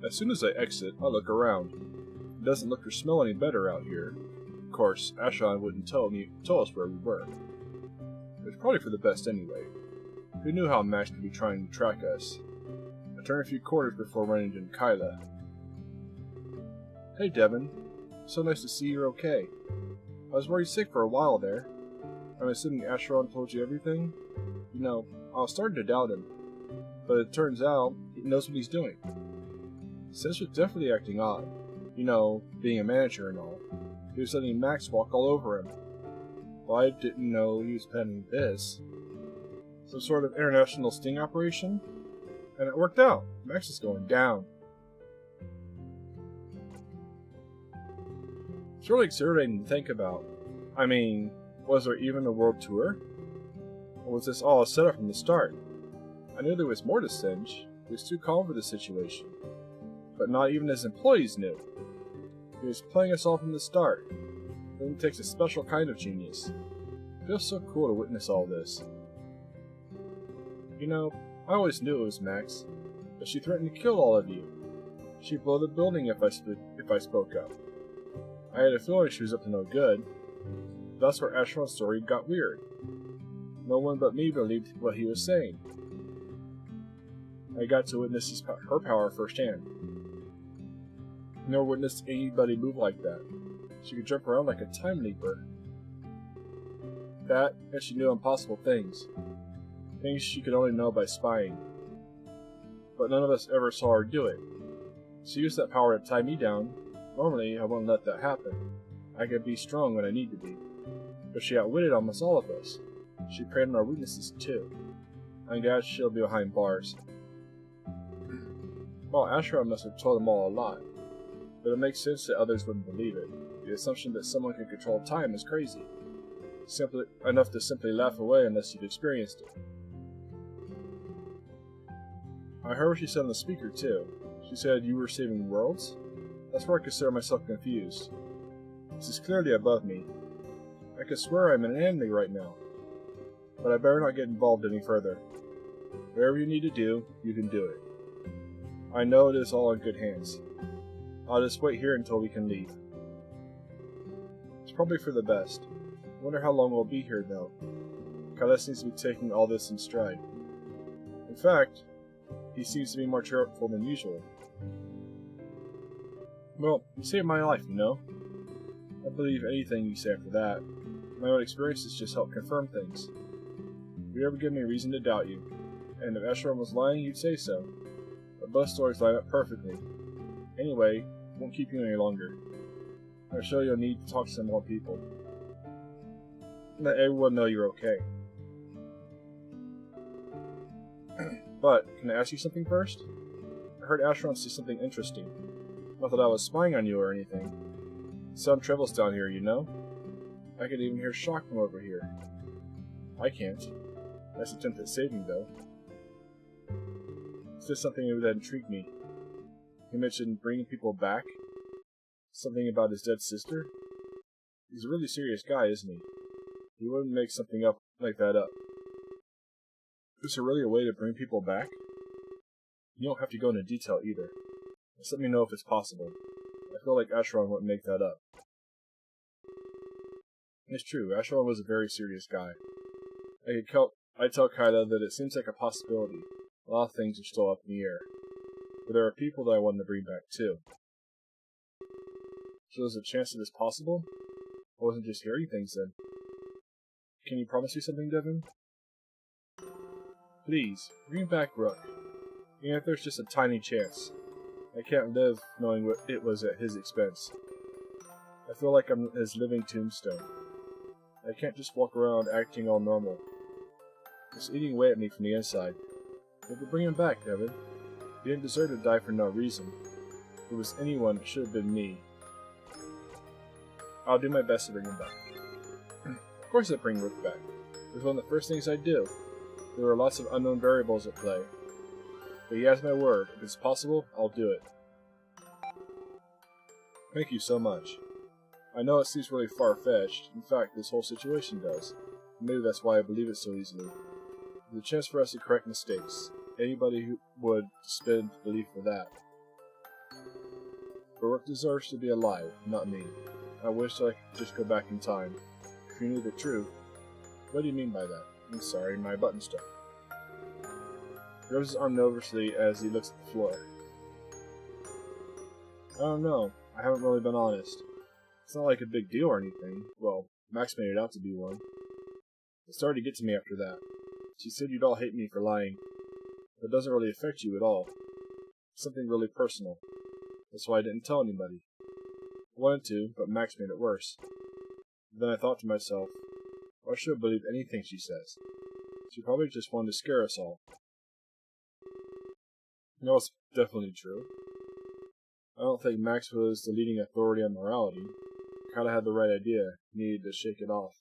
As soon as I exit, I look around. It doesn't look or smell any better out here. Of course, Ashon wouldn't tell us where we were. It's probably for the best anyway. Who knew how Max could be trying to track us? I turn a few corners before running into Kyla. Hey Devin, so nice to see you're okay. I was worried sick for a while there. I'm assuming Asheron told you everything? You know, I was starting to doubt him, but it turns out he knows what he's doing. Sis was definitely acting odd. You know, being a manager and all. He was letting Max walk all over him. Well, I didn't know he was planning this. Some sort of international sting operation? And it worked out. Max is going down. It's really exhilarating to think about. I mean, was there even a world tour? Or was this all a setup from the start? I knew there was more to Singe. He was too calm for the situation. But not even his employees knew. He was playing us all from the start. It only takes a special kind of genius. It feels so cool to witness all this. You know, I always knew it was Max, but she threatened to kill all of you. She'd blow the building if I spoke up. I had a feeling she was up to no good. That's where Asheron's story got weird. No one but me believed what he was saying. I got to witness her power firsthand. Never witnessed anybody move like that. She could jump around like a time leaper. That, and she knew impossible things. Things she could only know by spying. But none of us ever saw her do it. She used that power to tie me down. Normally, I wouldn't let that happen. I could be strong when I need to be. But she outwitted almost all of us. She preyed on our weaknesses too. I'm glad she'll be behind bars. Well, Asheron must have told them all a lot. But it makes sense that others wouldn't believe it. The assumption that someone can control time is crazy. Simply enough to simply laugh away unless you've experienced it. I heard what she said on the speaker too. She said you were saving worlds? That's where I consider myself confused. This is clearly above me. I could swear I'm an enemy right now. But I better not get involved any further. Whatever you need to do, you can do it. I know it is all in good hands. I'll just wait here until we can leave. It's probably for the best. I wonder how long we'll be here, though. Kyla seems to be taking all this in stride. In fact, he seems to be more cheerful than usual. Well, you saved my life, you know. I believe anything you say after that. My own experiences just help confirm things. You ever give me a reason to doubt you, and if Asheron was lying, you'd say so. But both stories line up perfectly. Anyway, won't keep you any longer. I'm sure you'll need to talk to some more people. Let everyone know you're okay. But, can I ask you something first? I heard Asheron say something interesting. Not that I was spying on you or anything. Sound travels down here, you know? I could even hear shock from over here. I can't. Nice attempt at saving, though. It's just something that intrigued me. He mentioned bringing people back. Something about his dead sister. He's a really serious guy, isn't he? He wouldn't make something up like that up. Is there really a way to bring people back? You don't have to go into detail either. Just let me know if it's possible. I feel like Asheron wouldn't make that up. It's true, Asheron was a very serious guy. I tell Kyla that it seems like a possibility. A lot of things are still up in the air. But there are people that I want to bring back too. So there's a chance that it's possible? I wasn't just hearing things then. Can you promise me something, Devin? Please, bring back Rook. Even if there's just a tiny chance. I can't live knowing what it was at his expense. I feel like I'm his living tombstone. I can't just walk around acting all normal. It's eating away at me from the inside. But bring him back, Devin. He didn't deserve to die for no reason. If it was anyone, it should have been me. I'll do my best to bring him back. Of course I'd bring Rook back. It was one of the first things I'd do. There were lots of unknown variables at play. But he has my word. If it's possible, I'll do it. Thank you so much. I know it seems really far-fetched. In fact, this whole situation does. Maybe that's why I believe it so easily. There's a chance for us to correct mistakes. Anybody who would spend belief for that. But deserves to be alive, not me. I wish I could just go back in time. If you knew the truth. What do you mean by that? I'm sorry, my button stuck. He rubs his arm nervously as he looks at the floor. I don't know. I haven't really been honest. It's not like a big deal or anything. Well, Max made it out to be one. It started to get to me after that. She said you'd all hate me for lying. But it doesn't really affect you at all. It's something really personal. That's why I didn't tell anybody. I wanted to, but Max made it worse. Then I thought to myself, why should I believe anything she says? She probably just wanted to scare us all. You know, it's definitely true. I don't think Max was the leading authority on morality. Kinda had the right idea, needed to shake it off.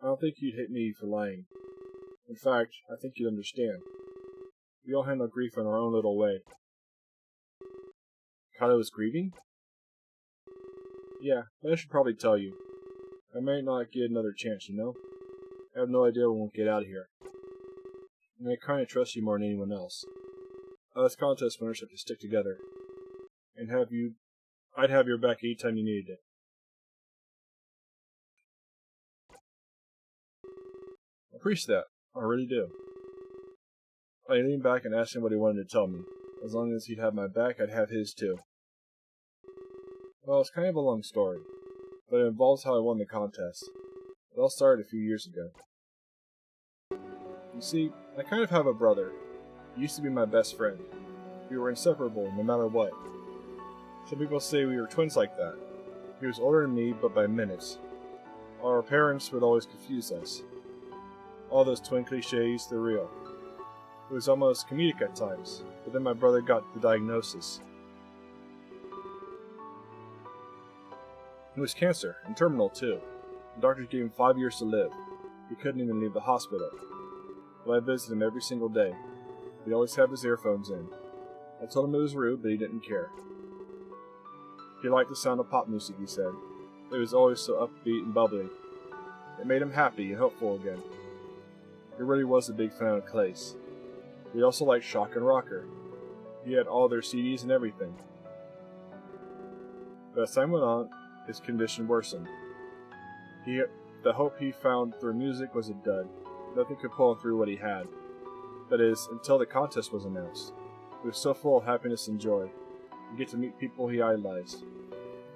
I don't think you'd hate me for lying. In fact, I think you'd understand. We all handle grief in our own little way. Kyla was grieving? Yeah, but I should probably tell you. I may not get another chance, you know? I have no idea when we'll get out of here. And I kinda trust you more than anyone else. Us contest winners have to stick together. And I'd have your back anytime you needed it. I appreciate that. I really do. I leaned back and asked him what he wanted to tell me. As long as he'd have my back, I'd have his too. Well, it's kind of a long story, but it involves how I won the contest. It all started a few years ago. You see, I kind of have a brother. He used to be my best friend. We were inseparable, no matter what. Some people say we were twins like that. He was older than me, but by minutes. Our parents would always confuse us. All those twin cliches, they're real. It was almost comedic at times, but then my brother got the diagnosis. It was cancer, and terminal too. The doctors gave him 5 years to live. He couldn't even leave the hospital. But I visited him every single day. He'd always have his earphones in. I told him it was rude, but he didn't care. He liked the sound of pop music, he said. It was always so upbeat and bubbly. It made him happy and hopeful again. He really was a big fan of Clace. He also liked Shock and Rocker. He had all their CDs and everything. But as time went on, his condition worsened. The hope he found through music was a dud. Nothing could pull him through what he had. That is, until the contest was announced. He was so full of happiness and joy. He'd get to meet people he idolized.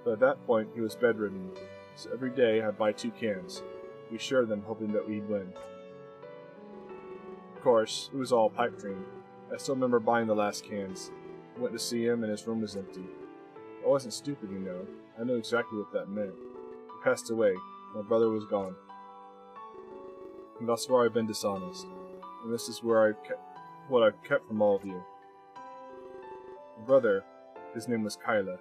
But at that point, he was bedridden. So every day, I'd buy 2 cans. We shared them, hoping that we'd win. Of course, it was all a pipe dream. I still remember buying the last cans. I went to see him, and his room was empty. I wasn't stupid, you know. I knew exactly what that meant. He passed away. My brother was gone. And that's where I've been dishonest. And this is where what I've kept from all of you. My brother, his name was Kyla.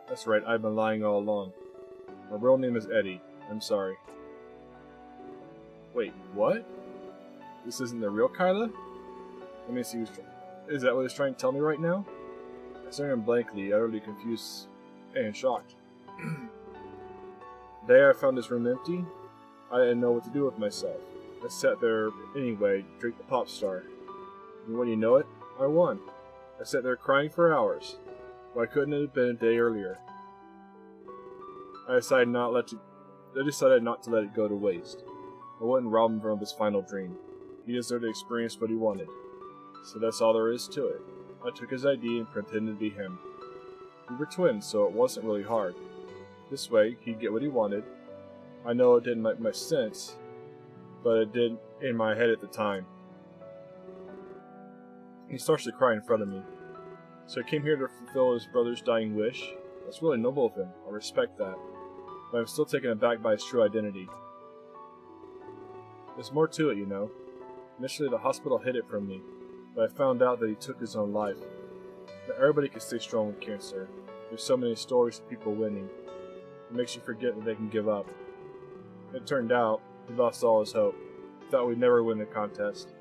That's right, I've been lying all along. My real name is Eddie. I'm sorry. Wait, what? This isn't the real Kyla? Let me see. Is that what he's trying to tell me right now? I stared at him blankly, utterly confused and shocked. The day I found his room empty, I didn't know what to do with myself. I sat there anyway, drank the pop star. And when you know it, I won. I sat there crying for hours. Why couldn't it have been a day earlier? I decided not to let it go to waste. I wouldn't rob him of his final dream. He deserved to experience what he wanted. So that's all there is to it. I took his ID and pretended to be him. We were twins, so it wasn't really hard. This way, he'd get what he wanted. I know it didn't make much sense, but it did in my head at the time. He starts to cry in front of me. So I came here to fulfill his brother's dying wish. That's really noble of him. I respect that. But I'm still taken aback by his true identity. There's more to it, you know. Initially, the hospital hid it from me, but I found out that he took his own life. But everybody can stay strong with cancer. There's so many stories of people winning. It makes you forget that they can give up. It turned out, he lost all his hope. He thought we'd never win the contest.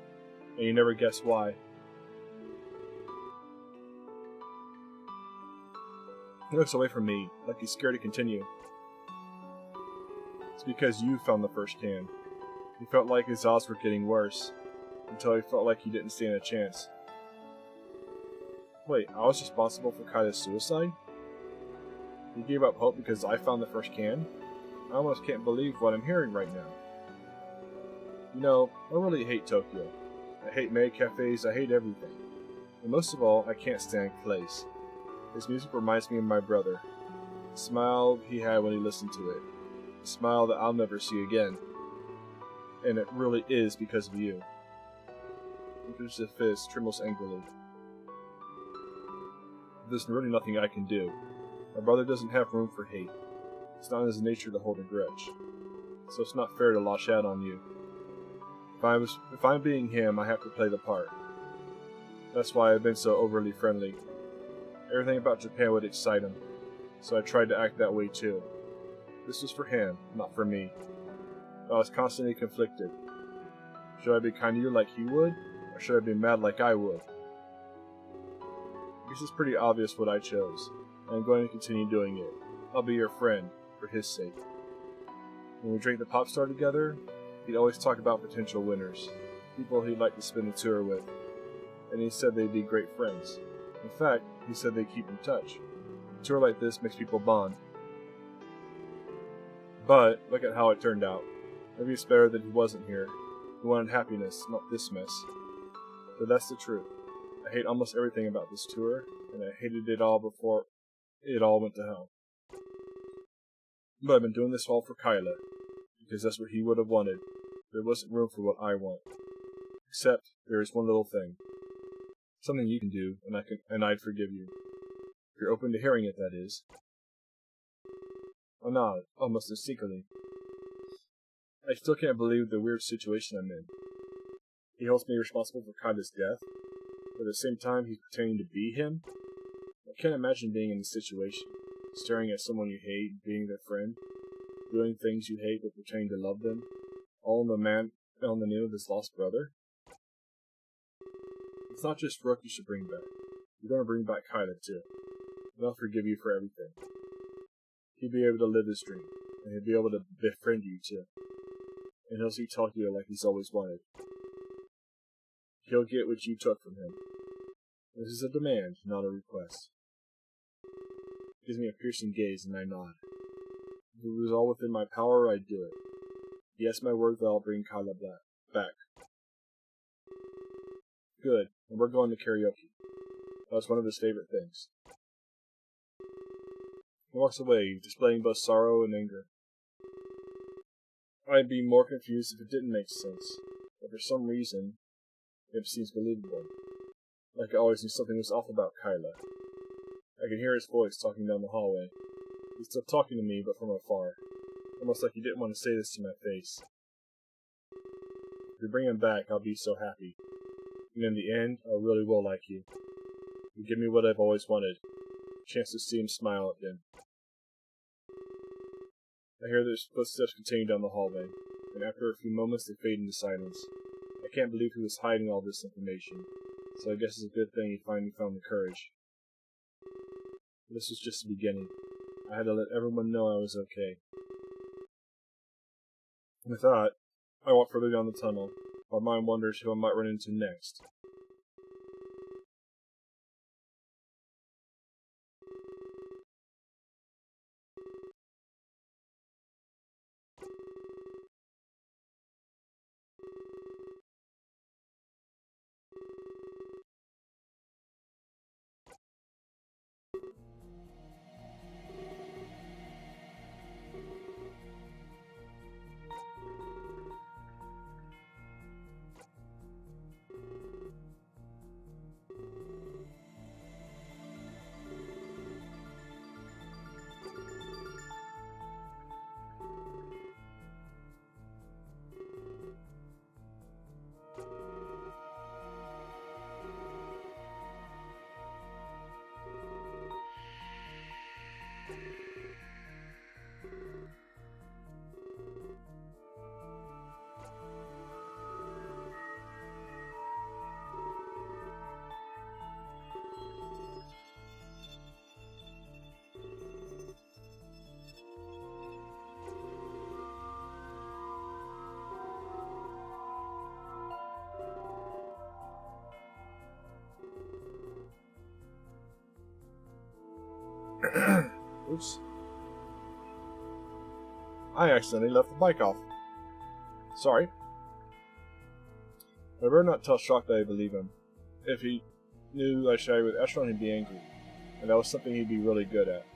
And you never guessed why. He looks away from me, like he's scared to continue. It's because you found the first can. He felt like his odds were getting worse, until he felt like he didn't stand a chance. Wait, I was responsible for Kaida's suicide? He gave up hope because I found the first can? I almost can't believe what I'm hearing right now. You know, I really hate Tokyo. I hate maid cafes, I hate everything. And most of all, I can't stand Clay's. His music reminds me of my brother. The smile he had when he listened to it. The smile that I'll never see again. And it really is because of you. He clenches his fist, trembles angrily. There's really nothing I can do. My brother doesn't have room for hate. It's not in his nature to hold a grudge. So it's not fair to lash out on you. If I'm being him, I have to play the part. That's why I've been so overly friendly. Everything about Japan would excite him, so I tried to act that way too. This was for him, not for me. I was constantly conflicted. Should I be kind to you like he would, or should I be mad like I would? I guess it's pretty obvious what I chose, and I'm going to continue doing it. I'll be your friend, for his sake. When we drank the Pop Star together, he'd always talk about potential winners, people he'd like to spend the tour with, and he said they'd be great friends. In fact, he said they'd keep in touch. A tour like this makes people bond. But, look at how it turned out. Maybe it's better that he wasn't here. He wanted happiness, not this mess. But that's the truth. I hate almost everything about this tour, and I hated it all before it all went to hell. But I've been doing this all for Kyla, because that's what he would have wanted. There wasn't room for what I want. Except, there is one little thing. Something you can do, and I'd forgive you. If you're open to hearing it, that is. I nod, almost instinctively. I still can't believe the weird situation I'm in. He holds me responsible for Kanda's death, but at the same time he's pretending to be him. I can't imagine being in this situation, staring at someone you hate, being their friend, doing things you hate but pretending to love them, all in the name of his lost brother. It's not just Rook you should bring back. You're going to bring back Kyla too, and I'll forgive you for everything. He'll be able to live his dream, and he'll be able to befriend you too. And he'll see Tokyo like he's always wanted. He'll get what you took from him. This is a demand, not a request. He gives me a piercing gaze, and I nod. If it was all within my power, I'd do it. Yes, my word that I'll bring Kyla back. Good, and we're going to karaoke. That was one of his favorite things. He walks away, displaying both sorrow and anger. I'd be more confused if it didn't make sense, but for some reason, it seems believable. Like I always knew something was off about Kyla. I can hear his voice talking down the hallway. He's still talking to me, but from afar. Almost like he didn't want to say this to my face. If you bring him back, I'll be so happy. And in the end, I really will like you. You give me what I've always wanted. A chance to see him smile again. I hear their footsteps continue down the hallway, and after a few moments they fade into silence. I can't believe he was hiding all this information, so I guess it's a good thing he finally found the courage. This was just the beginning. I had to let everyone know I was okay. With that, I walk further down the tunnel. My mind wonders who I might run into next. Oops. I accidentally left the bike off. Sorry. I better not tell Shock that I believe him. If he knew I shied with Eshron, he'd be angry, and that was something he'd be really good at.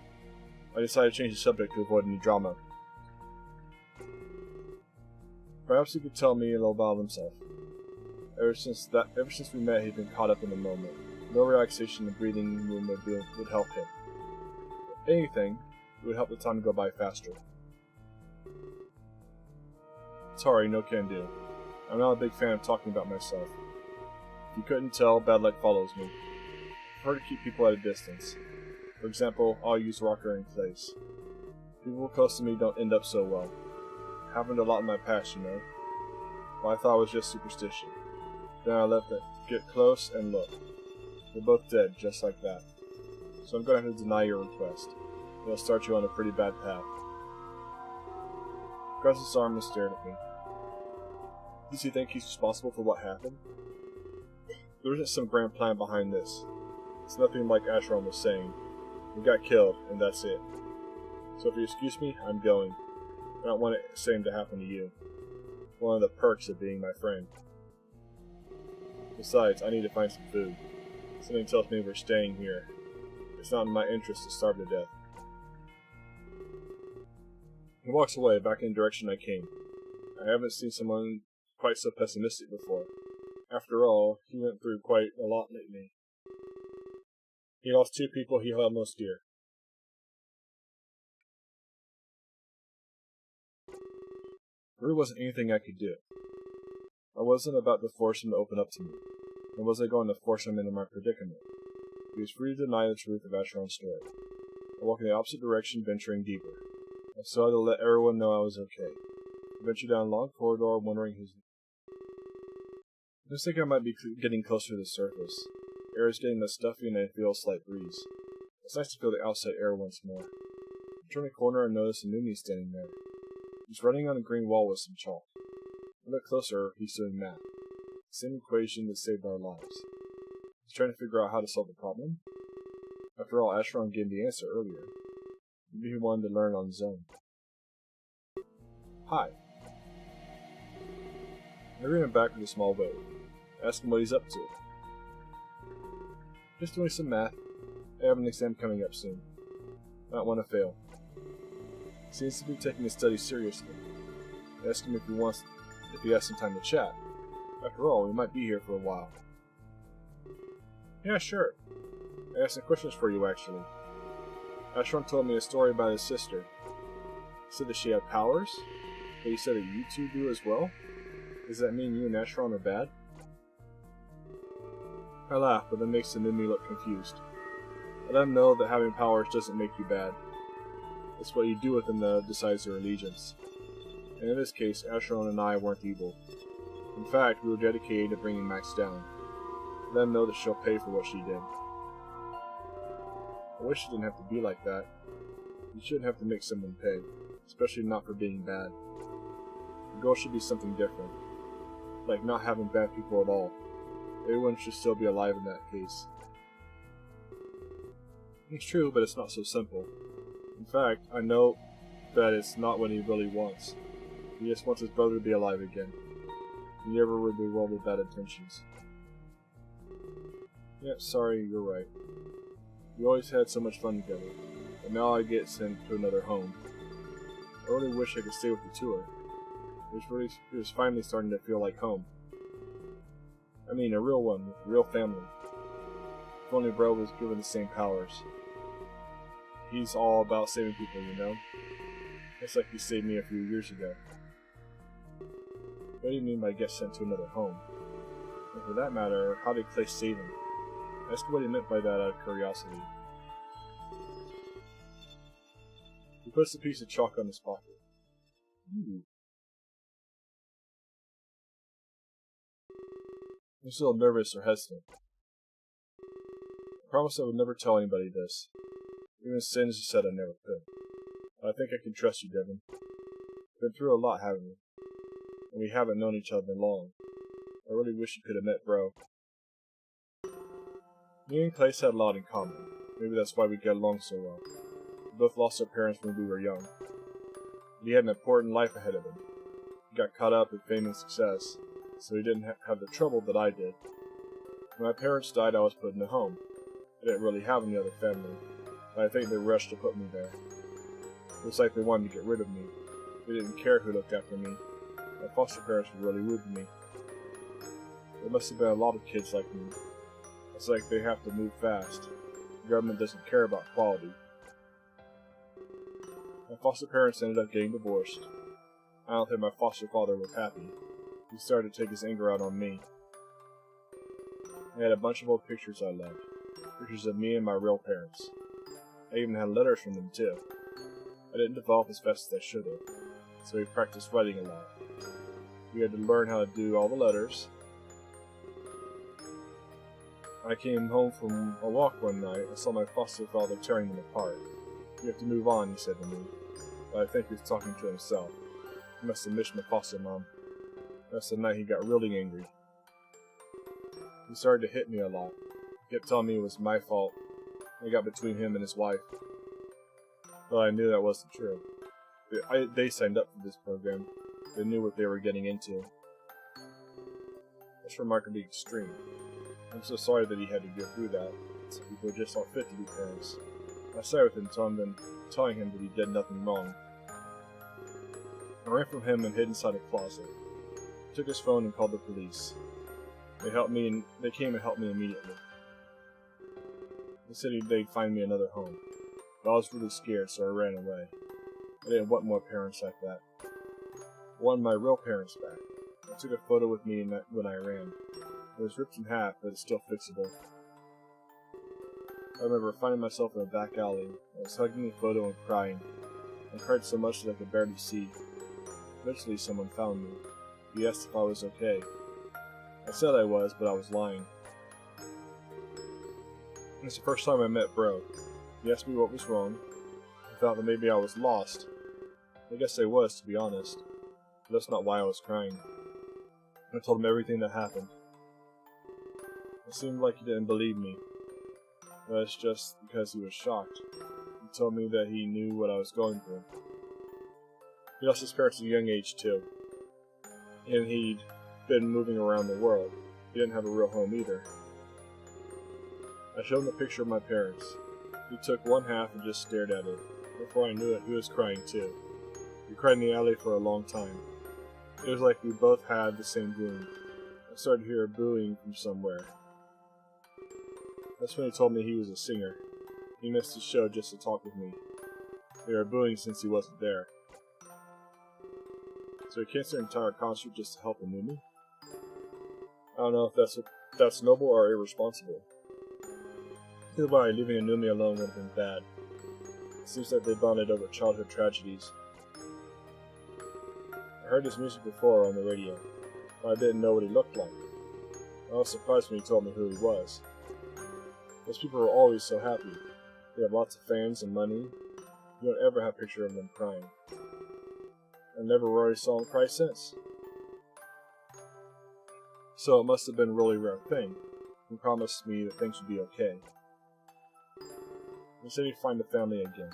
I decided to change the subject to avoid any drama. Perhaps he could tell me a little about himself. Ever since we met, he'd been caught up in the moment. No relaxation and breathing room would help him. If anything, it would help the time go by faster. Sorry, no can do. I'm not a big fan of talking about myself. If you couldn't tell, bad luck follows me. I prefer to keep people at a distance. For example, I'll use rocker in place. People close to me don't end up so well. Happened a lot in my past, you know. But I thought it was just superstition. Then I let it get close and look. They're both dead, just like that. So I'm going to have to deny your request. It'll start you on a pretty bad path. He crossed his arm and stared at me. Does he think he's responsible for what happened? There isn't some grand plan behind this. It's nothing like Ashron was saying. We got killed, and that's it. So if you excuse me, I'm going. I don't want the same to happen to you. One of the perks of being my friend. Besides, I need to find some food. Something tells me we're staying here. It's not in my interest to starve to death. He walks away, back in the direction I came. I haven't seen someone quite so pessimistic before. After all, he went through quite a lot lately. He lost 2 people he held most dear. There wasn't anything I could do. I wasn't about to force him to open up to me, nor was I going to force him into my predicament. He was free to deny the truth of Ashron's story. I walked in the opposite direction, venturing deeper. I still had to let everyone know I was okay. I ventured down a long corridor, wondering who's... I was thinking I might be getting closer to the surface. The air is getting less stuffy and I feel a slight breeze. It's nice to feel the outside air once more. I turned a corner and noticed a Numi standing there. He's running on a green wall with some chalk. I looked closer, he's doing math. The same equation that saved our lives. He's trying to figure out how to solve the problem. After all, Ashron gave the answer earlier. Maybe he wanted to learn on his own. Hi. I ran him back with a small boat. Ask him what he's up to. Just doing some math. I have an exam coming up soon. Not want to fail. He seems to be taking his studies seriously. I asked him if he has some time to chat. After all, we might be here for a while. Yeah, sure. I have some questions for you, actually. Ashron told me a story about his sister. He said that she had powers, but he said that you two do as well? Does that mean you and Ashron are bad? I laugh, but that makes the Numi look confused. I let him know that having powers doesn't make you bad. It's what you do with them that decides their allegiance. And in this case, Ashron and I weren't evil. In fact, we were dedicated to bringing Max down. Let him know that she'll pay for what she did. I wish it didn't have to be like that. You shouldn't have to make someone pay, especially not for being bad. The goal should be something different, like not having bad people at all. Everyone should still be alive in that case. It's true, but it's not so simple. In fact, I know that it's not what he really wants. He just wants his brother to be alive again. He never would be world with bad intentions. Yeah, sorry, you're right. We always had so much fun together, but now I get sent to another home. I really wish I could stay with the tour. It was finally starting to feel like home. I mean, a real one, with a real family. If only Bro was given the same powers. He's all about saving people, you know? Just like he saved me a few years ago. What do you mean by get sent to another home? And for that matter, how did Clay save him? Ask him what he meant by that out of curiosity. He puts a piece of chalk on his pocket. Ooh. I'm still nervous or hesitant. I promised I would never tell anybody this. Even Sins said I never could. But I think I can trust you, Devin. We've been through a lot, haven't we? And we haven't known each other long. I really wish you could have met Bro. Me and Clace had a lot in common. Maybe that's why we get along so well. We both lost our parents when we were young. He had an important life ahead of him. He got caught up in fame and success, so he didn't have the trouble that I did. When my parents died, I was put in a home. I didn't really have any other family, but I think they rushed to put me there. It was like they wanted to get rid of me. They didn't care who looked after me. My foster parents were really rude to me. There must have been a lot of kids like me. It's like they have to move fast. The government doesn't care about quality. My foster parents ended up getting divorced. I don't think my foster father was happy. He started to take his anger out on me. I had a bunch of old pictures I loved. Pictures of me and my real parents. I even had letters from them too. I didn't develop as fast as I should have, so we practiced writing a lot. We had to learn how to do all the letters. I came home from a walk one night and saw my foster father tearing them apart. "You have to move on," he said to me, but I think he was talking to himself. He must have missed my foster mom. That's the night he got really angry. He started to hit me a lot. He kept telling me it was my fault. I got between him and his wife. But I knew that wasn't true. They signed up for this program. They knew what they were getting into. That's remarkably extreme. I'm so sorry that he had to go through that. Some people just aren't fit to be parents. I sat with him, telling him that he did nothing wrong. I ran from him and hid inside a closet. I took his phone and called the police. They came and helped me immediately. They said they'd find me another home. But I was really scared, so I ran away. I didn't want more parents like that. I wanted my real parents back. I took a photo with me when I ran. It was ripped in half, but it's still fixable. I remember finding myself in a back alley. I was hugging the photo and crying. I cried so much that I could barely see. Eventually someone found me. He asked if I was okay. I said I was, but I was lying. It's the first time I met Bro. He asked me what was wrong. I thought that maybe I was lost. I guess I was, to be honest. But that's not why I was crying. I told him everything that happened. It seemed like he didn't believe me. But it's just because he was shocked. He told me that he knew what I was going through. He lost his parents at a young age, too. And he'd been moving around the world. He didn't have a real home either. I showed him a picture of my parents. He took one half and just stared at it. Before I knew it, he was crying too. We cried in the alley for a long time. It was like we both had the same wound. I started to hear booing from somewhere. That's when he told me he was a singer. He missed his show just to talk with me. They were booing since he wasn't there. So he canceled an entire concert just to help a newbie? I don't know if that's noble or irresponsible. Either way, leaving a newbie alone would have been bad. It seems like they bonded over childhood tragedies. I heard his music before on the radio, but I didn't know what he looked like. I was surprised when he told me who he was. Those people were always so happy. They have lots of fans and money. You don't ever have a picture of them crying. I never really saw him cry since. So it must have been a really rare thing. He promised me that things would be okay. He said he'd find a family again.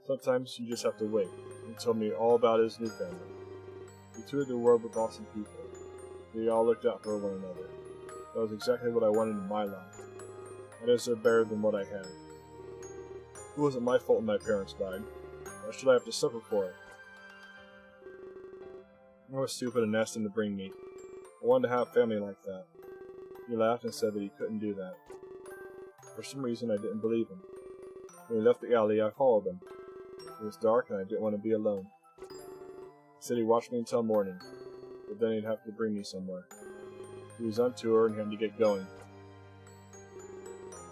Sometimes you just have to wait. He told me all about his new family. He toured the world with awesome people. They all looked out for one another. That was exactly what I wanted in my life. I deserved better than what I had. It wasn't my fault when my parents died. Why should I have to suffer for it? I was stupid and asked him to bring me. I wanted to have family like that. He laughed and said that he couldn't do that. For some reason, I didn't believe him. When he left the alley, I followed him. It was dark and I didn't want to be alone. He said he'd watch me until morning, but then he'd have to bring me somewhere. He was on tour and had to get going.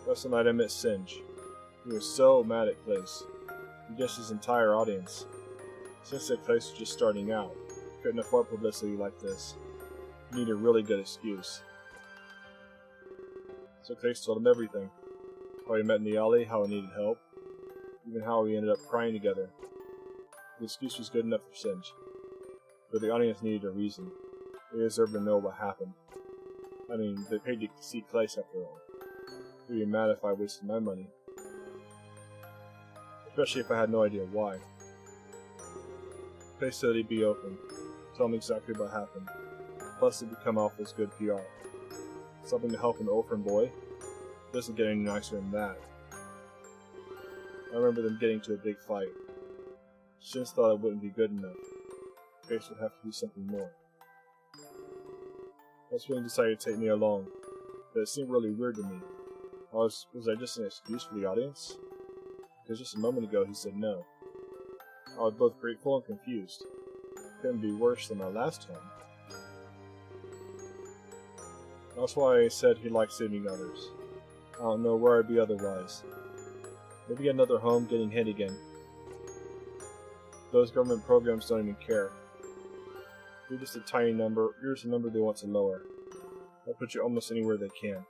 That's the night I met Singe. He was so mad at Clace. He guessed his entire audience. Since that Clace was just starting out, he couldn't afford publicity like this. He needed a really good excuse. So Clace told him everything. How we met in the alley, how he needed help, even how we ended up crying together. The excuse was good enough for Singe, but the audience needed a reason. They deserved to know what happened. I mean, they paid to see Clace after all. They'd be mad if I wasted my money. especially if I had no idea why. They said he'd be open, tell me exactly what happened, plus it'd come off as good PR. Something to help an orphan boy? It doesn't get any nicer than that. I remember them getting to a big fight. Shins thought it wouldn't be good enough. Grace would have to do something more. That's when he decided to take me along, but it seemed really weird to me. Was I just an excuse for the audience? Because just a moment ago he said no. I was both grateful and confused. Couldn't be worse than my last home. That's why I said he liked saving others. I don't know where I'd be otherwise. Maybe another home getting hit again. Those government programs don't even care. You're just a tiny number. You're just a number they want to lower. They'll put you almost anywhere they can.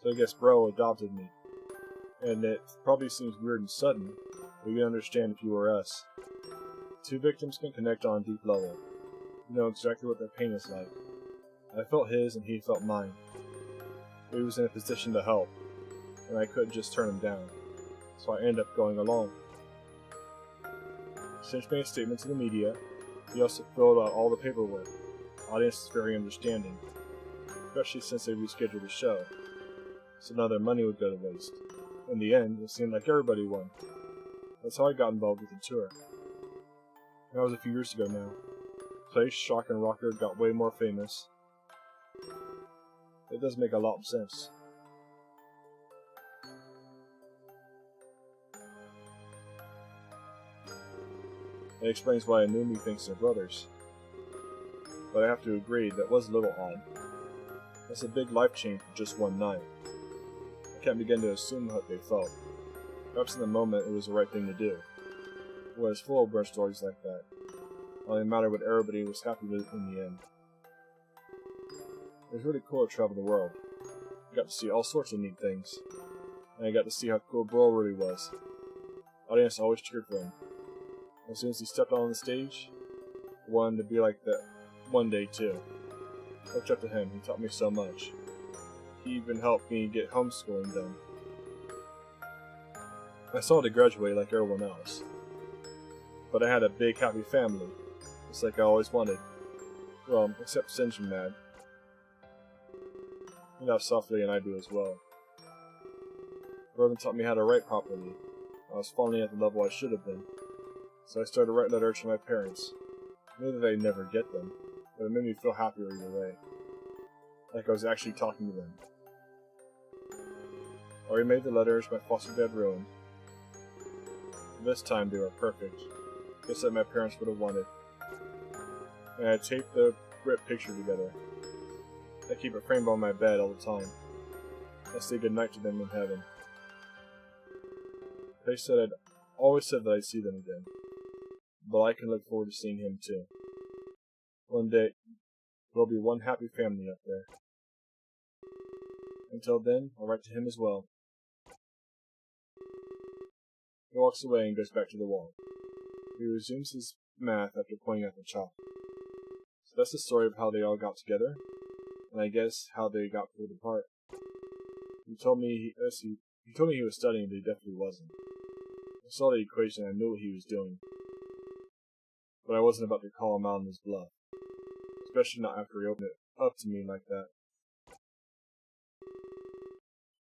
So I guess Bro adopted me. And it probably seems weird and sudden, but you'd understand if you were us. Two victims can connect on a deep level. You know exactly what their pain is like. I felt his and he felt mine. He was in a position to help, and I couldn't just turn him down. So I ended up going along. Since made a statement to the media, he also filled out all the paperwork. The audience is very understanding, especially since they rescheduled the show, so none of their money would go to waste. In the end, it seemed like everybody won. That's how I got involved with the tour. That was a few years ago now. Place, Shock and Rocker got way more famous. It does make a lot of sense. It explains why Anumi thinks they're brothers. But I have to agree, that was a little odd. That's a big life change for just one night. I can't begin to assume what they felt. Perhaps in the moment it was the right thing to do. The world is full of birth stories like that. It only mattered what everybody was happy with in the end. It was really cool to travel the world. I got to see all sorts of neat things. And I got to see how cool Bro really was. The audience always cheered for him. As soon as he stepped on the stage, I wanted to be like that one day too. I looked up to him, he taught me so much. He even helped me get homeschooling done. I saw to graduate like everyone else. But I had a big happy family, just like I always wanted. Well, except Senjin Mad. He laughs softly and I do as well. Robin taught me how to write properly. I was finally at the level I should have been. So I started writing letters to my parents. I knew that I'd never get them, but it made me feel happier either way. Like I was actually talking to them. I remade the letters my foster dad ruined. This time they were perfect, just like my parents would have wanted. And I taped the ripped picture together. I keep it framed on my bed all the time. I say goodnight to them in heaven. They said I'd always said that I'd see them again. But I can look forward to seeing him too. One day, there'll be one happy family up there. Until then, I'll write to him as well. He walks away and goes back to the wall. He resumes his math after pointing at the chalk. So that's the story of how they all got together, and I guess how they got pulled apart. He told me he was studying, but he definitely wasn't. I saw the equation and I knew what he was doing. But I wasn't about to call him out on his bluff. Especially not after he opened it up to me like that.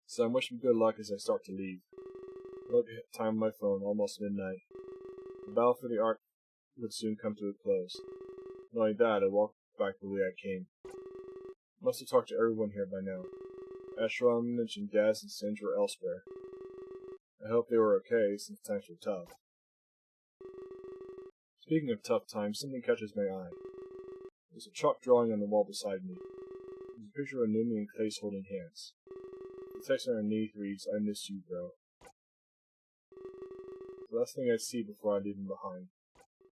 So I wish him good luck as I start to leave. I look at time on my phone, almost midnight. The battle for the Ark would soon come to a close. Not only that, I walked back the way I came. Must have talked to everyone here by now. Ashram mentioned Gaz and Singe were elsewhere. I hope they were okay, since times were tough. Speaking of tough times, something catches my eye. There's a chalk drawing on the wall beside me. There's a picture of Numi and Clace holding hands. The text underneath reads, "I miss you, bro." The last thing I see before I leave him behind.